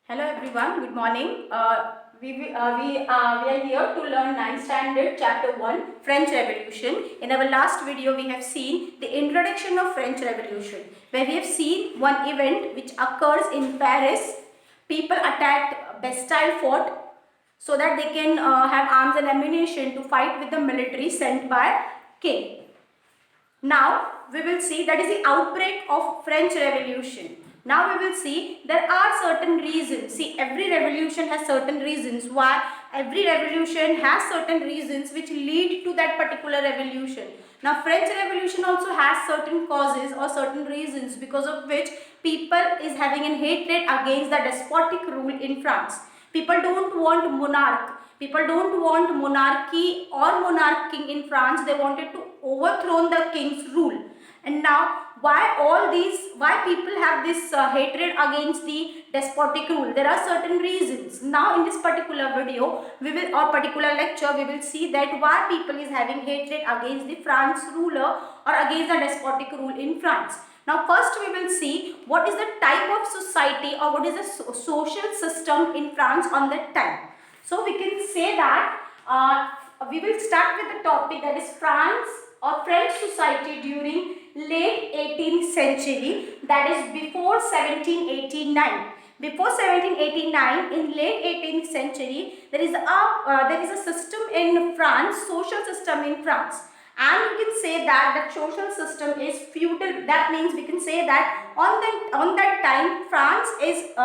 Hello everyone, good morning. We are here to learn 9th standard chapter 1 French Revolution. In our last video we have seen the introduction of French Revolution, where we have seen one event which occurs in Paris. People attacked Bastille fort so that they can have arms and ammunition to fight with the military sent by king. Now we will see that is the outbreak of French Revolution. Now we will see there are certain reasons. See, every revolution has certain reasons. Why? Every revolution has certain reasons which lead to that particular revolution. Now French Revolution also has certain causes or certain reasons because of which people is having a hatred against the despotic rule in France. People don't want monarch. People don't want monarchy or monarching in France. They wanted to overthrow the king's rule. And now why people have this hatred against the despotic rule? There are certain reasons. Now in this particular video or particular lecture we will see that why people is having hatred against the France ruler or against the despotic rule in France. Now first we will see what is the type of society or what is the social system in France on that time. So we can say that we will start with the topic that is France or French society during late 18th century, that is before 1789. Before 1789, in late 18th century, there is a system in France, social system in France. And we can say that the social system is feudal. That means we can say that on that time France is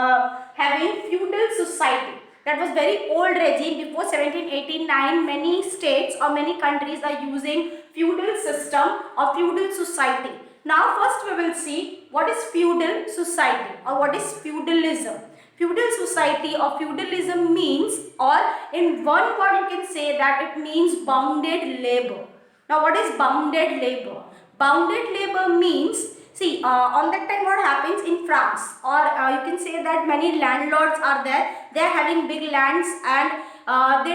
having feudal society. That was very old regime. Before 1789, many states or many countries are using feudal system or feudal society. Now first we will see what is feudal society or what is feudalism. Feudal society or feudalism means, or in one word you can say that it means bounded labor. Now what is bounded labor? Bounded labor means, see, on that time what happens in France, or you can say that many landlords are there. They are having big lands and they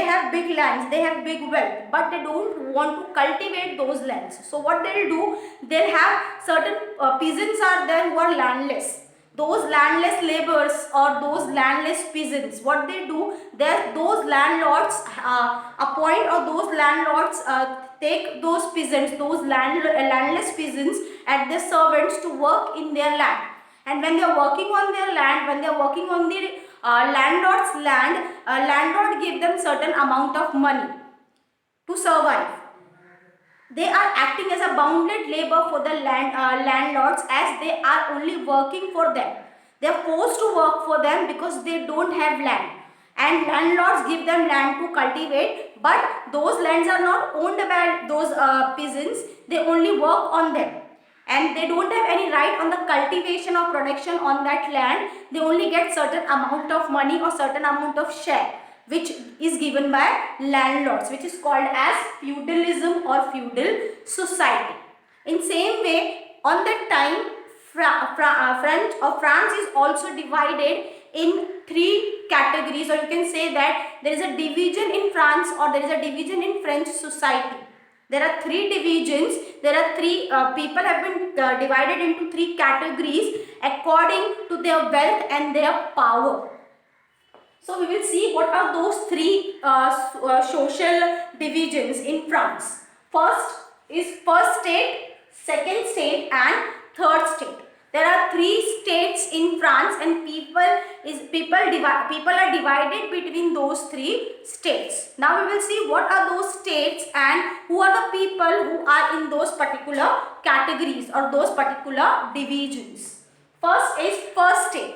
have big lands, they have big wealth, but they don't want to cultivate those lands. So what they'll do, they'll have certain peasants are there who are landless. Those landless laborers or those landless peasants, what they do, those landlords appoint, or those landlords take those peasants, those landless peasants as their servants to work in their land. And when they are working on their land, when they are working on the landlord's land, landlord give them certain amount of money to survive. They are acting as a bounded labor for the landlords, as they are only working for them. They are forced to work for them because they don't have land. And landlords give them land to cultivate, but those lands are not owned by those peasants. They only work on them. And they don't have any right on the cultivation or production on that land. They only get certain amount of money or certain amount of share, which is given by landlords, which is called as feudalism or feudal society. In same way, on that time, France is also divided in three categories, or you can say that there is a division in France, or there is a division in French society. There are three divisions. There are three people have been divided into three categories according to their wealth and their power. So we will see what are those three social divisions in France. First is first state, second state and third state. There are three states in France, and people are divided between those three states. Now we will see what are those states and who are the people who are in those particular categories or those particular divisions. First is first state.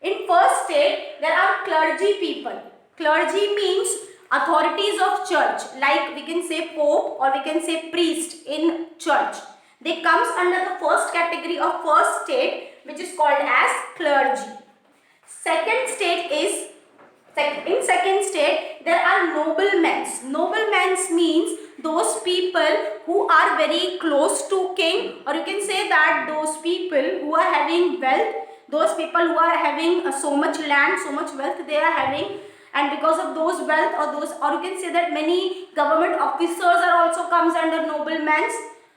In first state, there are clergy people. Clergy means authorities of church, like we can say pope or we can say priest in church. They comes under the first category of first state, which is called as clergy. Second state is, in second state, there are noblemen. Noblemen means those people who are very close to king, or you can say that those people who are having wealth, those people who are having so much land, so much wealth they are having, and because of those wealth or you can say that many government officers are also comes under noblemen,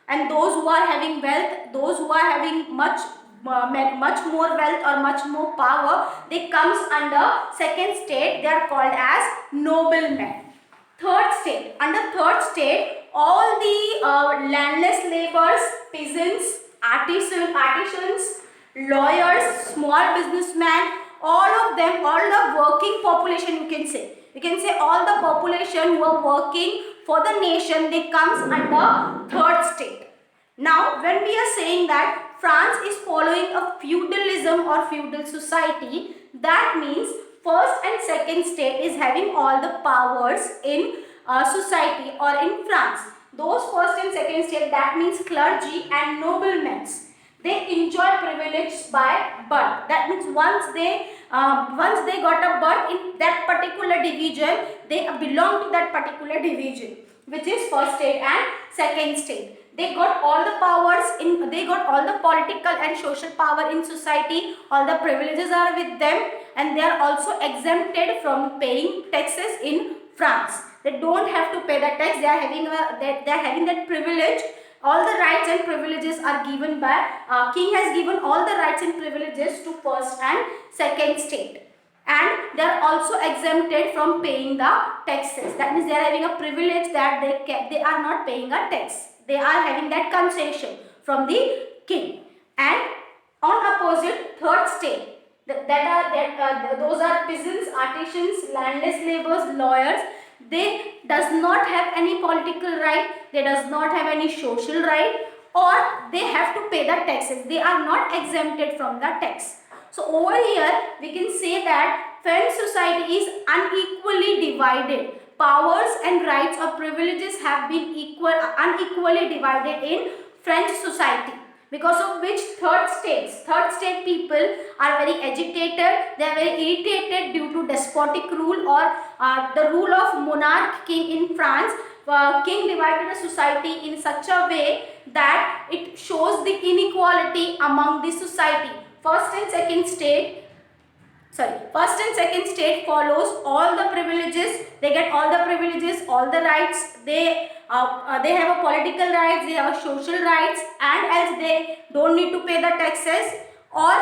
and those who are having wealth, those who are having much much more wealth or much more power, they comes under second state. They are called as noblemen. Third state. Under third state, all the landless laborers, peasants, artisans, lawyers, small businessmen, all of them, all the working population, you can say. You can say all the population who are working for the nation, they comes under third state. Now, when we are saying that France is following a feudalism or feudal society, that means first and second state is having all the powers in society or in France. Those first and second state, that means clergy and noblemen, they enjoy privilege by birth. That means once they got a birth in that particular division, they belong to that particular division, which is first state and second state. They got all the powers in, they got all the political and social power in society. All the privileges are with them, and they are also exempted from paying taxes in France. They don't have to pay the tax. They are having that privilege. All the rights and privileges are given by king has given all the rights and privileges to first and second state, and they are also exempted from paying the taxes. That means they are having a privilege that they are not paying a tax. They are having that concession from the king. And on opposite, third state, those are peasants, artisans, landless laborers, lawyers. They does not have any political right, they does not have any social right, or they have to pay the taxes. They are not exempted from the tax. So over here we can say that French society is unequally divided. Powers and rights or privileges have been unequally divided in French society, because of which third state people are very agitated. They are very irritated due to despotic rule or the rule of monarch king in France. King divided the society in such a way that it shows the inequality among the society. First and second state follows all the privileges. They get all the privileges, all the rights. They have a political rights, they have a social rights, and else they don't need to pay the taxes. Or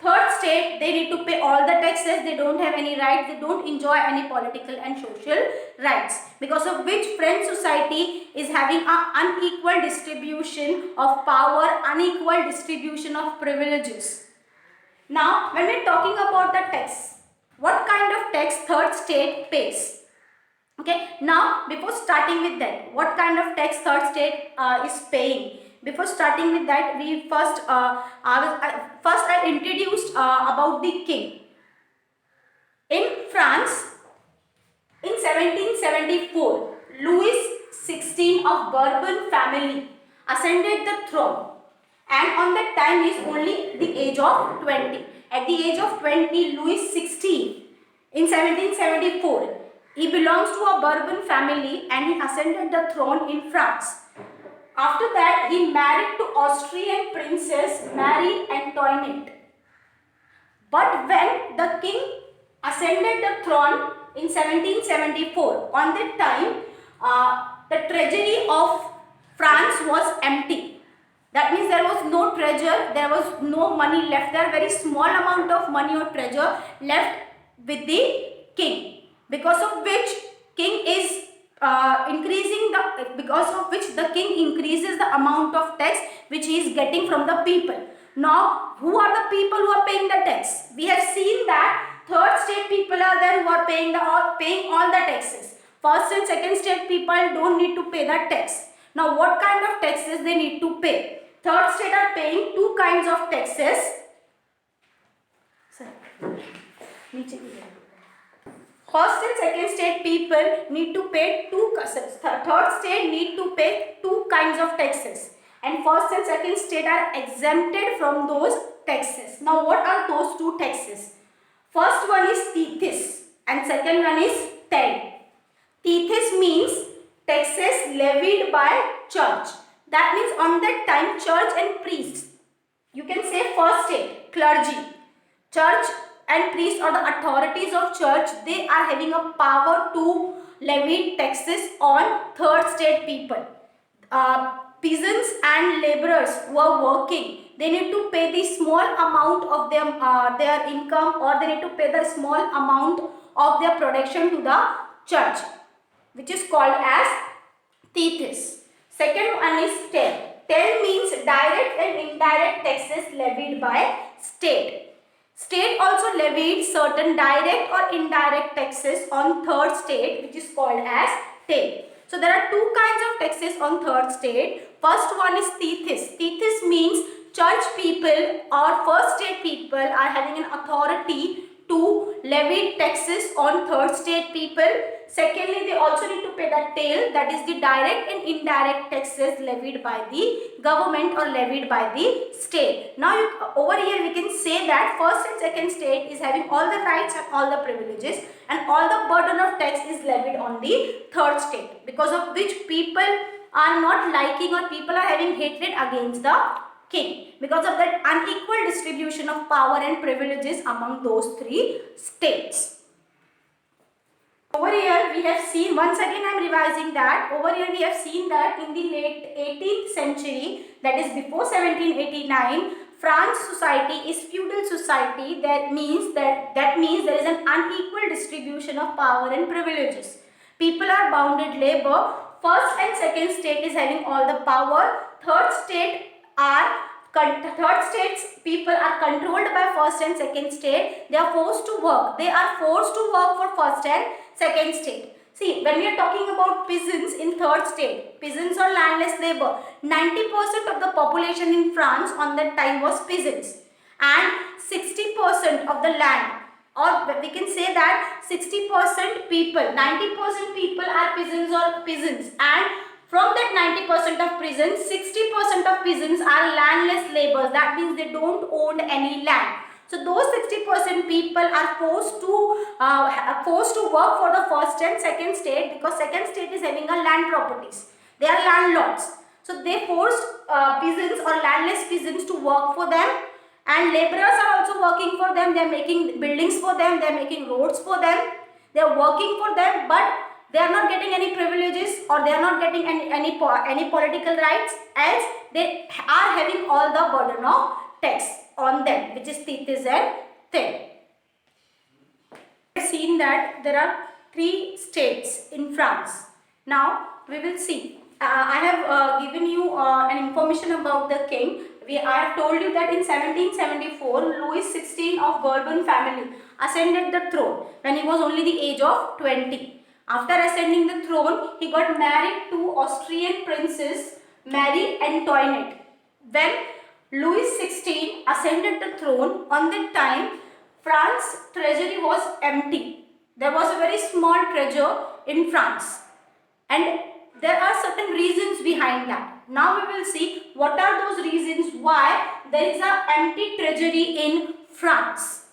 third state, they need to pay all the taxes. They don't have any rights. They don't enjoy any political and social rights, because of which French society is having an unequal distribution of power, unequal distribution of privileges. Now, when we are talking about the tax, what kind of tax third state pays? Okay, now before starting with that, what kind of tax third state is paying? Before starting with that, we first I introduced about the king. In France, in 1774, Louis XVI of Bourbon family ascended the throne. And on that time he is only the age of 20. At the age of 20, Louis XVI in 1774, he belongs to a Bourbon family and he ascended the throne in France. After that, he married to Austrian princess Marie Antoinette. But when the king ascended the throne in 1774, on that time, the treasury of France was empty. That means there was no treasure, there was no money left there, very small amount of money or treasure left with the king, because of which king is the king increases the amount of tax which he is getting from the people. Now, who are the people who are paying the tax? We have seen that third state people are there who are paying all the taxes. First and second state people don't need to pay the tax. Now, what kind of taxes they need to pay? Third state are paying two kinds of taxes. First and second state people need to pay third state need to pay two kinds of taxes, and first and second state are exempted from those taxes. Now, what are those two taxes? First one is tithes and second one is taille. Tithes means taxes levied by church. That means on that time church and priests, you can say first state, clergy, church and priests or the authorities of church, they are having a power to levy taxes on third state people. Peasants and laborers who are working, they need to pay the small amount of their income, or they need to pay the small amount of their production to the church, which is called as tithes. Second one is tel. Tel means direct and indirect taxes levied by state. State also levied certain direct or indirect taxes on third state, which is called as tel. So there are two kinds of taxes on third state. First one is tithes. Tithes means church people or first state people are having an authority to levy taxes on third state people. Secondly, they also need to pay the tel, that is the direct and indirect taxes levied by the government or levied by the state. Now over here we can say that first and second state is having all the rights and all the privileges, and all the burden of tax is levied on the third state, because of which people are not liking, or people are having hatred against the king, because of that unequal distribution of power and privileges among those three states. Over here we have seen, once again I am revising that, over here we have seen that in the late 18th century, that is before 1789, France society is feudal society. That means there is an unequal distribution of power and privileges. People are bounded labor. First and second state is having all the power. Third states people are controlled by first and second state. They are forced to work. They are forced to work for first and second state. See, when we are talking about peasants in third state, peasants or landless labor, 90% of the population in France on that time was peasants, and 60% of the land, or we can say that 60% people, 90% people are peasants or peasants, and from that 90% of peasants, 60% of peasants are landless laborers. That means they don't own any land. So those 60% people are forced to work for the first and second state, because second state is having a land properties. They are landlords. So they forced peasants or landless peasants to work for them, and laborers are also working for them. They are making buildings for them. They are making roads for them. They are working for them, but they are not getting any privileges, or they are not getting any political rights, as they are having all the burden of tax on them, which is tithes and tel. We have seen that there are three states in France. Now we will see. I have given you an information about the king. I have told you that in 1774, Louis XVI of Bourbon family ascended the throne when he was only the age of 20. After ascending the throne, he got married to Austrian princess Marie Antoinette. When Louis XVI ascended the throne, on that time, France's treasury was empty. There was a very small treasure in France, and there are certain reasons behind that. Now we will see what are those reasons why there is an empty treasury in France.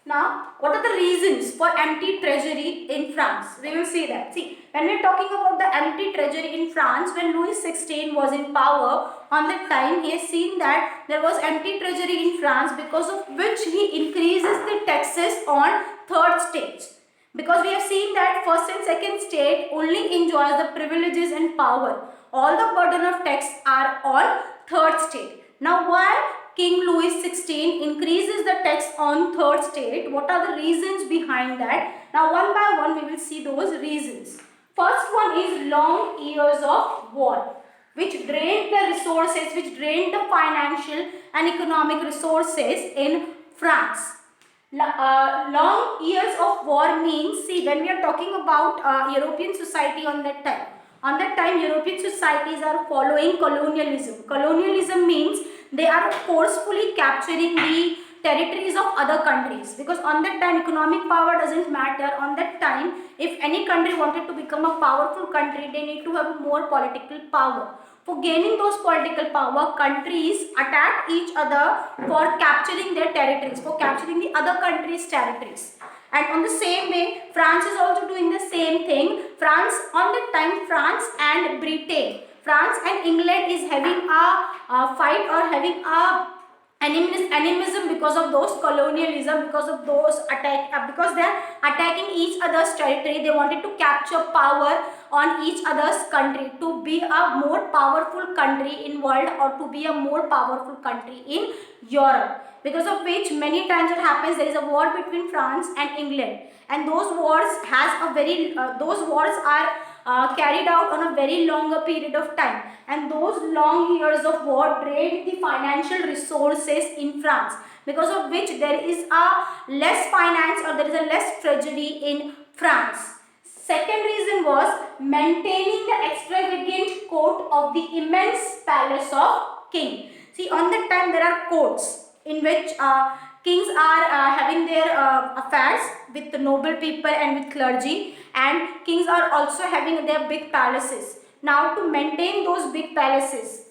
Now, what are the reasons for empty treasury in France? We will see that. See, when we are talking about the empty treasury in France, when Louis XVI was in power, on that time he has seen that there was empty treasury in France, because of which he increases the taxes on third states. Because we have seen that first and second state only enjoys the privileges and power. All the burden of tax are on third state. Now, why King Louis XVI increases the tax on third state? What are the reasons behind that? Now, one by one we will see those reasons. First one is long years of war, which drained the resources, which drained the financial and economic resources in France. Long years of war means, see, when we are talking about European society on that time, European societies are following colonialism. Colonialism means they are forcefully capturing the territories of other countries, because on that time economic power doesn't matter. On that time, if any country wanted to become a powerful country, they need to have more political power. For gaining those political power, countries attack each other for capturing their territories, for capturing the other countries' territories. And on the same way, France is also doing the same thing. France, on that time, France and England is having a fight, or having a animism because of those colonialism, because of those attack, because they are attacking each other's territory. They wanted to capture power on each other's country to be a more powerful country in world, or to be a more powerful country in Europe, because of which many times it happens there is a war between France and England, and those wars has a very those wars are carried out on a very longer period of time, and those long years of war drained the financial resources in France, because of which there is a less finance, or there is a less treasury in France. Second reason was maintaining the extravagant court of the immense palace of king. See, on that time there are courts in which kings are having their affairs with the noble people and with clergy, and kings are also having their big palaces. Now, to maintain those big palaces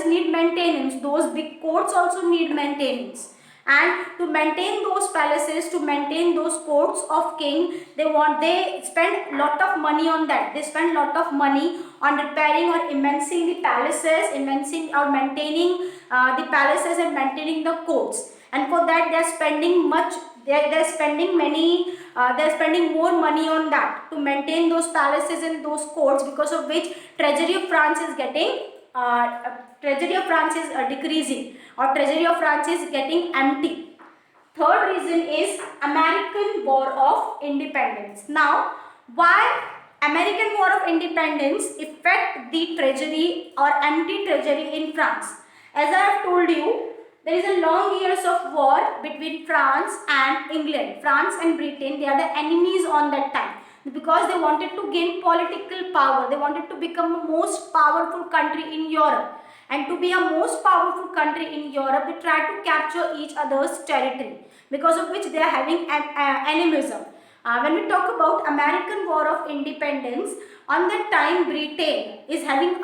need maintenance, those big courts also need maintenance, and to maintain those palaces, to maintain those courts of king, they spend lot of money on that. They spend lot of money on repairing or immensing the palaces, immensing or maintaining the palaces and maintaining the courts, and for that they are spending much, they're spending many they're spending more money on that to maintain those palaces and those courts, because of which treasury of France is getting decreasing, or treasury of France is getting empty. Third reason is American War of Independence. Now, why American War of Independence affect the treasury or empty treasury in France? As I have told you, there is a long years of war between France and England. France and Britain, they are the enemies on that time, because they wanted to gain political power. They wanted to become the most powerful country in Europe. And to be a most powerful country in Europe, they tried to capture each other's territory, because of which they are having an animism. When we talk about American War of Independence, on that time Britain is having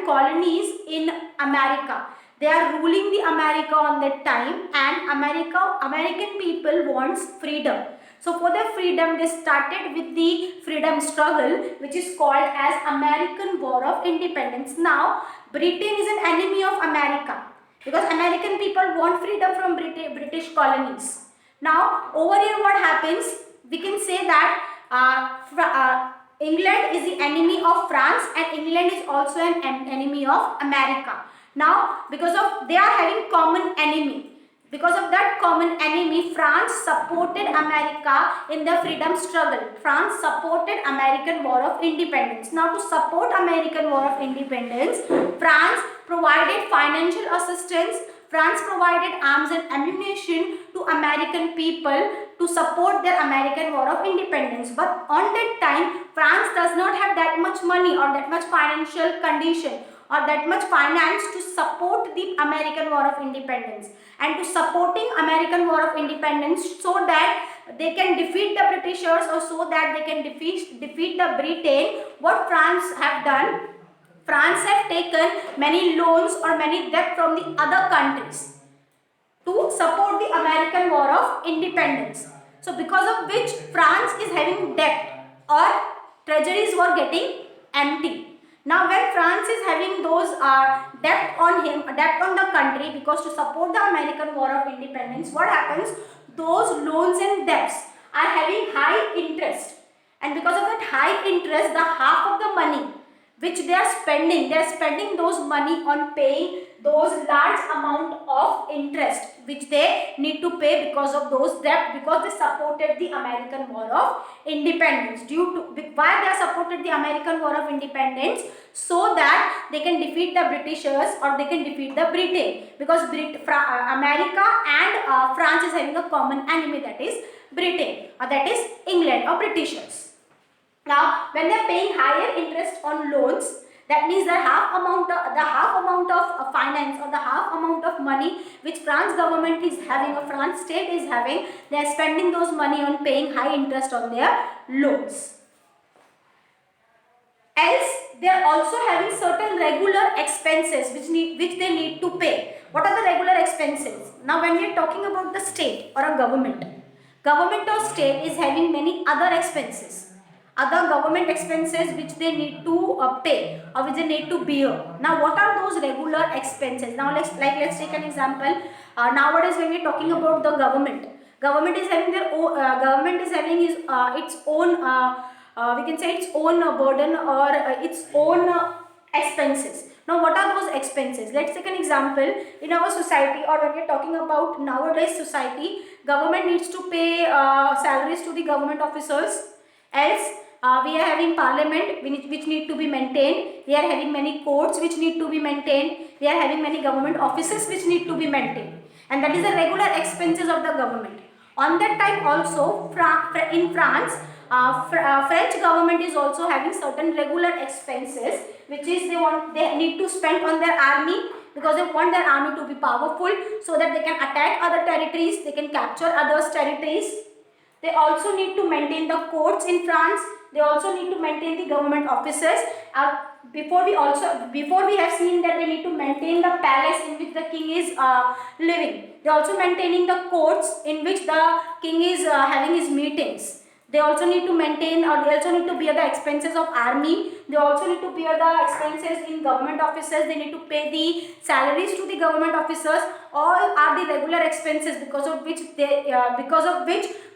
colonies in America. They are ruling the America on that time, and American people wants freedom. So for their freedom, they started with the freedom struggle, which is called as American War of Independence. Now, Britain is an enemy of America, because American people want freedom from British colonies. Now, over here what happens? We can say that England is the enemy of France, and England is also an enemy of America. Now, because of they are having common enemy, because of that common enemy, France supported America in the freedom struggle. France supported American War of Independence. Now, to support American War of Independence, France provided financial assistance. France provided arms and ammunition to American people to support their American War of Independence. But on that time, France does not have that much money or that much financial condition or that much finance to support the American War of Independence, and to supporting American War of Independence so that they can defeat the Britishers, or so that they can defeat the Britain. What France have done? France have taken many loans or many debt from the other countries to support the American War of Independence. So because of which France is having debt, or treasuries were getting empty. Now when France is having those debt on the country, because to support the American War of Independence, what happens? Those loans and debts are having high interest, and because of that high interest, the half of the money which they are spending those money on paying those large amount of interest which they need to pay because of those debt, because they supported the American War of Independence. Why they supported the American War of Independence? So that they can defeat the Britishers, or they can defeat the Britain, because America and France is having a common enemy, that is Britain, or that is England or Britishers. Now, when they are paying higher interest on loans, that means the half amount of finance, or the half amount of money which France government is having, or France state is having, they are spending those money on paying high interest on their loans. Else, they are also having certain regular expenses which they need to pay. What are the regular expenses? Now, when we are talking about the state or a government or state is having many other expenses. other government expenses which they need to pay or which they need to bear. Now what are those regular expenses? Now let's take an example. Nowadays when we are talking about the government is having their own government is having its own we can say its own burden or its own expenses. Now what are those expenses? Let's take an example. In our society, or when we are talking about nowadays society, government needs to pay salaries to the government officers. Else we are having parliament which need to be maintained. We are having many courts which need to be maintained. We are having many government offices which need to be maintained, and that is the regular expenses of the government. On that time also, in France, French government is also having certain regular expenses which is they need to spend on their army, because they want their army to be powerful so that they can attack other territories, they can capture others territories. They also need to maintain the courts in France. They also need to maintain the government offices. Before we have seen that they need to maintain the palace in which the king is living. They are also maintaining the courts in which the king is having his meetings. They also need to maintain, or they also need to bear the expenses of army. They also need to bear the expenses in government offices. They need to pay the salaries to the government officers. All are the regular expenses because of which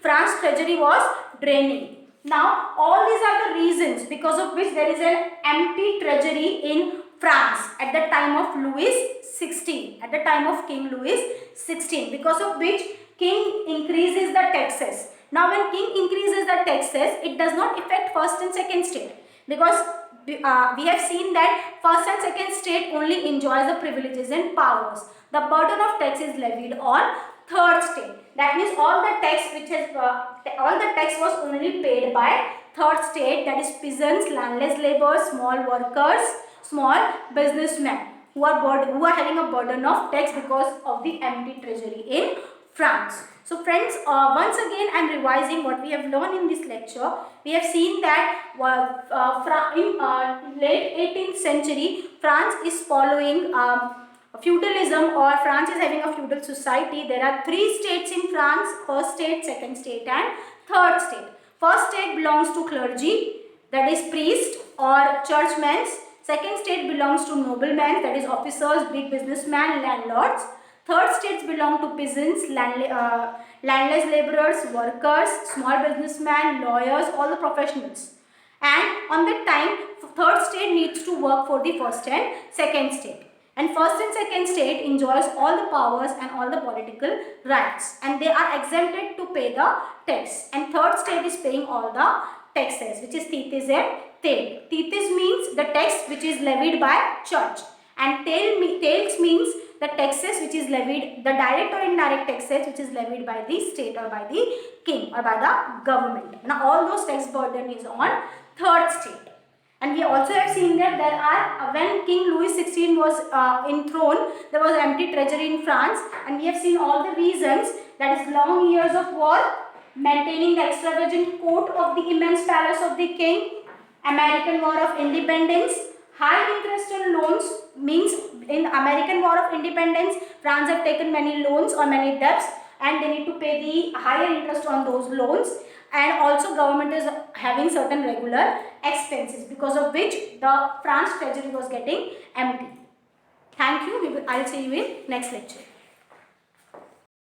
France treasury was draining. Now all these are the reasons because of which there is an empty treasury in France at the time of Louis XVI, at the time of King Louis XVI, because of which king increases the taxes. Now when king increases the taxes, it does not affect first and second state, because we have seen that first and second state only enjoys the privileges and powers. The burden of tax is levied on third state. That means all the tax was only paid by third state, that is peasants, landless laborers, small workers, small businessmen who are having a burden of tax because of the empty treasury in France. So friends, once again I am revising what we have learned in this lecture. We have seen that in late 18th century, France is following feudalism, or France is having a feudal society. There are three states in France: first state, second state and third state. First state belongs to clergy, that is priest or churchmen. Second state belongs to noblemen, that is officers, big businessmen, landlords. Third states belong to peasants, landless laborers, workers, small businessmen, lawyers, all the professionals. And on that time, third state needs to work for the first and second state. And first and second state enjoys all the powers and all the political rights, and they are exempted to pay the tax. And third state is paying all the taxes, which is tithes and tail. Tithes means the tax which is levied by church, and tails means the taxes which is levied, the direct or indirect taxes which is levied by the state or by the king or by the government. Now all those tax burden is on third state. And we also have seen that there are, when King Louis XVI was enthroned, there was empty treasury in France, and we have seen all the reasons, that is long years of war, maintaining the extravagant court of the immense palace of the king, American War of Independence, high interest on loans, means in American War of Independence, France have taken many loans or many debts, and they need to pay the higher interest on those loans. And also government is having certain regular expenses, because of which the France treasury was getting empty. Thank you. I will see you in next lecture.